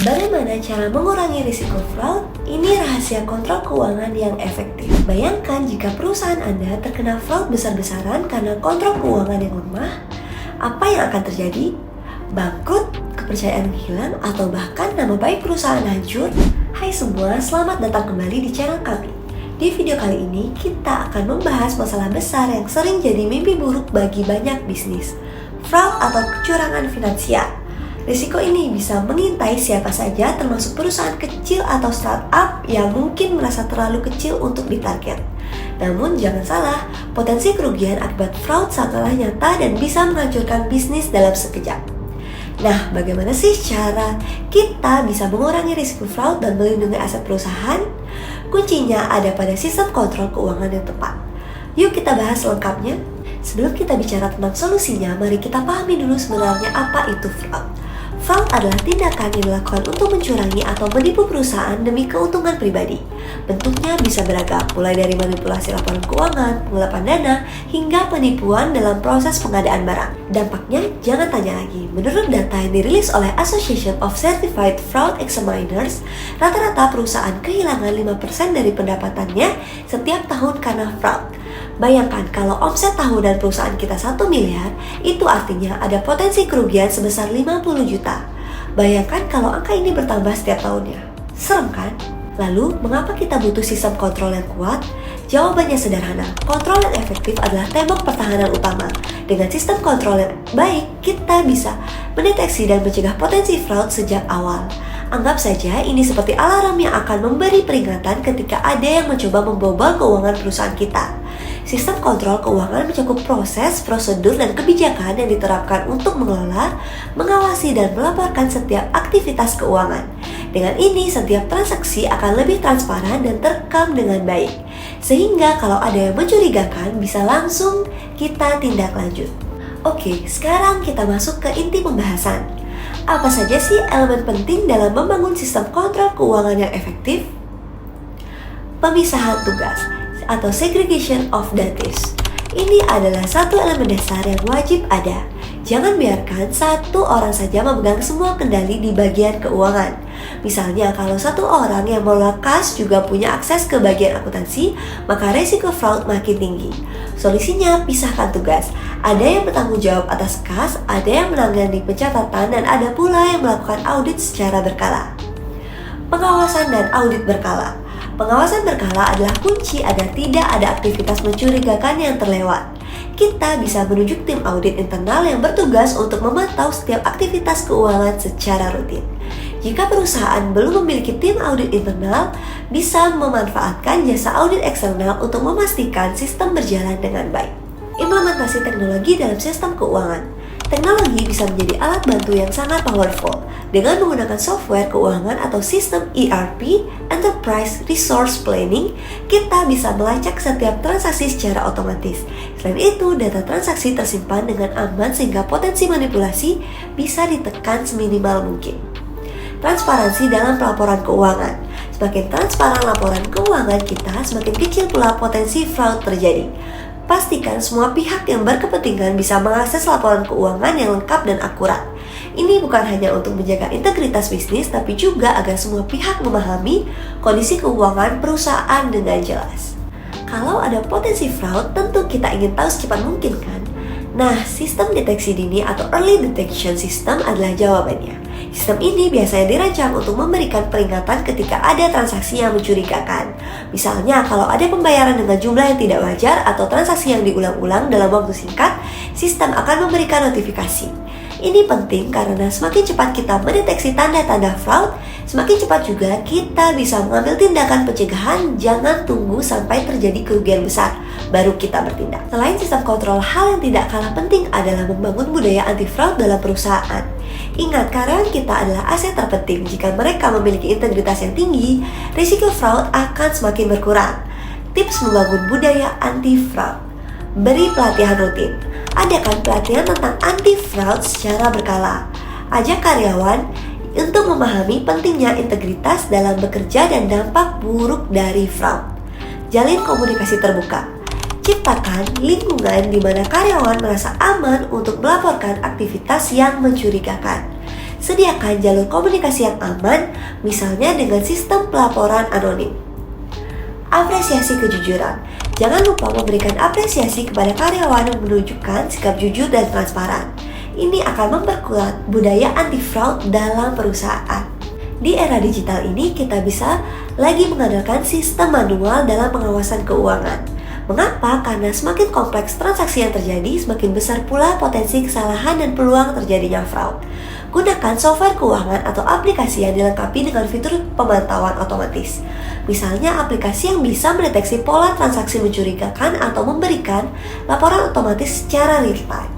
Bagaimana cara mengurangi risiko fraud? Ini rahasia kontrol keuangan yang efektif. Bayangkan jika perusahaan Anda terkena fraud besar-besaran karena kontrol keuangan yang lemah, apa yang akan terjadi? Bangkrut, kepercayaan hilang, atau bahkan nama baik perusahaan hancur? Hai semua, selamat datang kembali di channel kami. Di video kali ini, kita akan membahas masalah besar yang sering jadi mimpi buruk bagi banyak bisnis, fraud atau kecurangan finansial. Risiko ini bisa mengintai siapa saja, termasuk perusahaan kecil atau startup yang mungkin merasa terlalu kecil untuk ditarget. Namun jangan salah, potensi kerugian akibat fraud sangatlah nyata dan bisa menghancurkan bisnis dalam sekejap. Nah, bagaimana sih cara kita bisa mengurangi risiko fraud dan melindungi aset perusahaan? Kuncinya ada pada sistem kontrol keuangan yang tepat. Yuk kita bahas lengkapnya. Sebelum kita bicara tentang solusinya, mari kita pahami dulu sebenarnya apa itu fraud. Fraud adalah tindakan yang dilakukan untuk mencurangi atau menipu perusahaan demi keuntungan pribadi. Bentuknya bisa beragam, mulai dari manipulasi laporan keuangan, pengelapan dana, hingga penipuan dalam proses pengadaan barang. Dampaknya, jangan tanya lagi. Menurut data yang dirilis oleh Association of Certified Fraud Examiners, rata-rata perusahaan kehilangan 5% dari pendapatannya setiap tahun karena fraud. Bayangkan kalau omset tahunan perusahaan kita 1 miliar, itu artinya ada potensi kerugian sebesar 50 juta. Bayangkan kalau angka ini bertambah setiap tahunnya. Serem kan? Lalu, mengapa kita butuh sistem kontrol yang kuat? Jawabannya sederhana, kontrol yang efektif adalah tembok pertahanan utama. Dengan sistem kontrol yang baik, kita bisa mendeteksi dan mencegah potensi fraud sejak awal. Anggap saja ini seperti alarm yang akan memberi peringatan ketika ada yang mencoba membobol keuangan perusahaan kita. Sistem kontrol keuangan mencakup proses, prosedur, dan kebijakan yang diterapkan untuk mengelola, mengawasi, dan melaporkan setiap aktivitas keuangan. Dengan ini, setiap transaksi akan lebih transparan dan terekam dengan baik. Sehingga kalau ada yang mencurigakan, bisa langsung kita tindak lanjut. Oke, sekarang kita masuk ke inti pembahasan. Apa saja sih elemen penting dalam membangun sistem kontrol keuangan yang efektif? Pemisahan tugas atau segregation of duties. Ini adalah satu elemen dasar yang wajib ada. Jangan biarkan satu orang saja memegang semua kendali di bagian keuangan. Misalnya kalau satu orang yang mengelola kas juga punya akses ke bagian akuntansi, maka resiko fraud makin tinggi. Solusinya, pisahkan tugas. Ada yang bertanggung jawab atas kas, ada yang menangani pencatatan, dan ada pula yang melakukan audit secara berkala. Pengawasan dan audit berkala. Pengawasan berkala adalah kunci agar tidak ada aktivitas mencurigakan yang terlewat. Kita bisa menunjuk tim audit internal yang bertugas untuk memantau setiap aktivitas keuangan secara rutin. Jika perusahaan belum memiliki tim audit internal, bisa memanfaatkan jasa audit eksternal untuk memastikan sistem berjalan dengan baik. Implementasi teknologi dalam sistem keuangan. Teknologi bisa menjadi alat bantu yang sangat powerful. Dengan menggunakan software keuangan atau sistem ERP, Enterprise Resource Planning, kita bisa melacak setiap transaksi secara otomatis. Selain itu, data transaksi tersimpan dengan aman sehingga potensi manipulasi bisa ditekan seminimal mungkin. Transparansi dalam pelaporan keuangan. Semakin transparan laporan keuangan kita, semakin kecil pula potensi fraud terjadi. Pastikan semua pihak yang berkepentingan bisa mengakses laporan keuangan yang lengkap dan akurat. Ini bukan hanya untuk menjaga integritas bisnis, tapi juga agar semua pihak memahami kondisi keuangan perusahaan dengan jelas. Kalau ada potensi fraud, tentu kita ingin tahu secepat mungkin kan? Nah, sistem deteksi dini atau early detection system adalah jawabannya. Sistem ini biasanya dirancang untuk memberikan peringatan ketika ada transaksi yang mencurigakan. Misalnya, kalau ada pembayaran dengan jumlah yang tidak wajar atau transaksi yang diulang-ulang dalam waktu singkat, sistem akan memberikan notifikasi. Ini penting karena semakin cepat kita mendeteksi tanda-tanda fraud, semakin cepat juga kita bisa mengambil tindakan pencegahan. Jangan tunggu sampai terjadi kerugian besar, baru kita bertindak. Selain sistem kontrol, hal yang tidak kalah penting adalah membangun budaya anti-fraud dalam perusahaan. Ingat, karyawan kita adalah aset terpenting. Jika mereka memiliki integritas yang tinggi, risiko fraud akan semakin berkurang. Tips membangun budaya anti-fraud. Beri pelatihan rutin. Adakan pelatihan tentang anti-fraud secara berkala. Ajak karyawan untuk memahami pentingnya integritas dalam bekerja dan dampak buruk dari fraud. Jalin komunikasi terbuka. Ciptakan lingkungan di mana karyawan merasa aman untuk melaporkan aktivitas yang mencurigakan. Sediakan jalur komunikasi yang aman, misalnya dengan sistem pelaporan anonim. Apresiasi kejujuran. Jangan lupa memberikan apresiasi kepada karyawan yang menunjukkan sikap jujur dan transparan. Ini akan memperkuat budaya anti-fraud dalam perusahaan. Di era digital ini, kita bisa lagi mengandalkan sistem manual dalam pengawasan keuangan. Mengapa? Karena semakin kompleks transaksi yang terjadi, semakin besar pula potensi kesalahan dan peluang terjadinya fraud. Gunakan software keuangan atau aplikasi yang dilengkapi dengan fitur pemantauan otomatis. Misalnya aplikasi yang bisa mendeteksi pola transaksi mencurigakan atau memberikan laporan otomatis secara real time.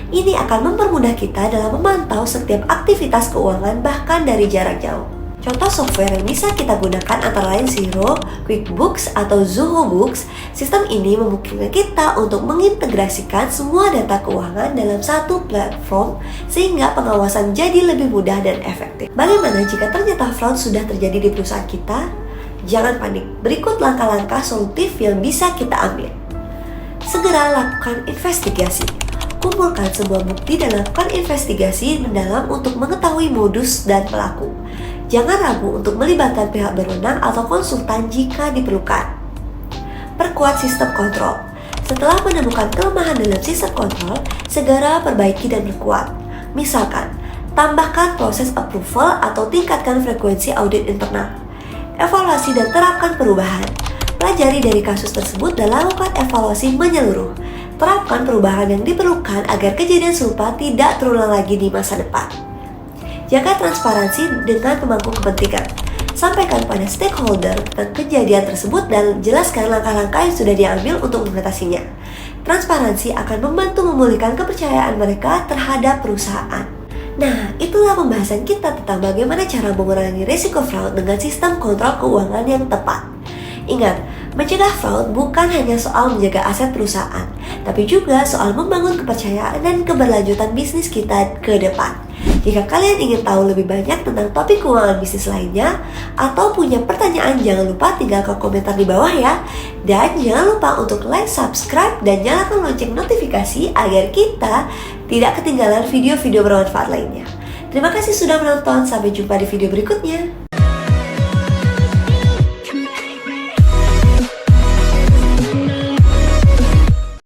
Ini akan mempermudah kita dalam memantau setiap aktivitas keuangan bahkan dari jarak jauh. Contoh software yang bisa kita gunakan antara lain Xero, QuickBooks, atau Zoho Books. Sistem ini memungkinkan kita untuk mengintegrasikan semua data keuangan dalam satu platform sehingga pengawasan jadi lebih mudah dan efektif. Bagaimana jika ternyata fraud sudah terjadi di perusahaan kita? Jangan panik, berikut langkah-langkah solutif yang bisa kita ambil. Segera lakukan investigasi. Kumpulkan sebuah bukti dan lakukan investigasi mendalam untuk mengetahui modus dan pelaku. Jangan ragu untuk melibatkan pihak berwenang atau konsultan jika diperlukan. Perkuat sistem kontrol. Setelah menemukan kelemahan dalam sistem kontrol, segera perbaiki dan perkuat. Misalkan, tambahkan proses approval atau tingkatkan frekuensi audit internal. Evaluasi dan terapkan perubahan. Pelajari dari kasus tersebut dan lakukan evaluasi menyeluruh. Terapkan perubahan yang diperlukan agar kejadian serupa tidak terulang lagi di masa depan. Jaga transparansi dengan pemangku kepentingan. Sampaikan pada stakeholder tentang kejadian tersebut dan jelaskan langkah-langkah yang sudah diambil untuk mengatasinya. Transparansi akan membantu memulihkan kepercayaan mereka terhadap perusahaan. Nah, itulah pembahasan kita tentang bagaimana cara mengurangi risiko fraud dengan sistem kontrol keuangan yang tepat. Ingat, mencegah fraud bukan hanya soal menjaga aset perusahaan, tapi juga soal membangun kepercayaan dan keberlanjutan bisnis kita ke depan. Jika kalian ingin tahu lebih banyak tentang topik keuangan bisnis lainnya atau punya pertanyaan, jangan lupa tinggalkan komentar di bawah ya. Dan jangan lupa untuk like, subscribe, dan nyalakan lonceng notifikasi agar kita tidak ketinggalan video-video bermanfaat lainnya. Terima kasih sudah menonton, sampai jumpa di video berikutnya.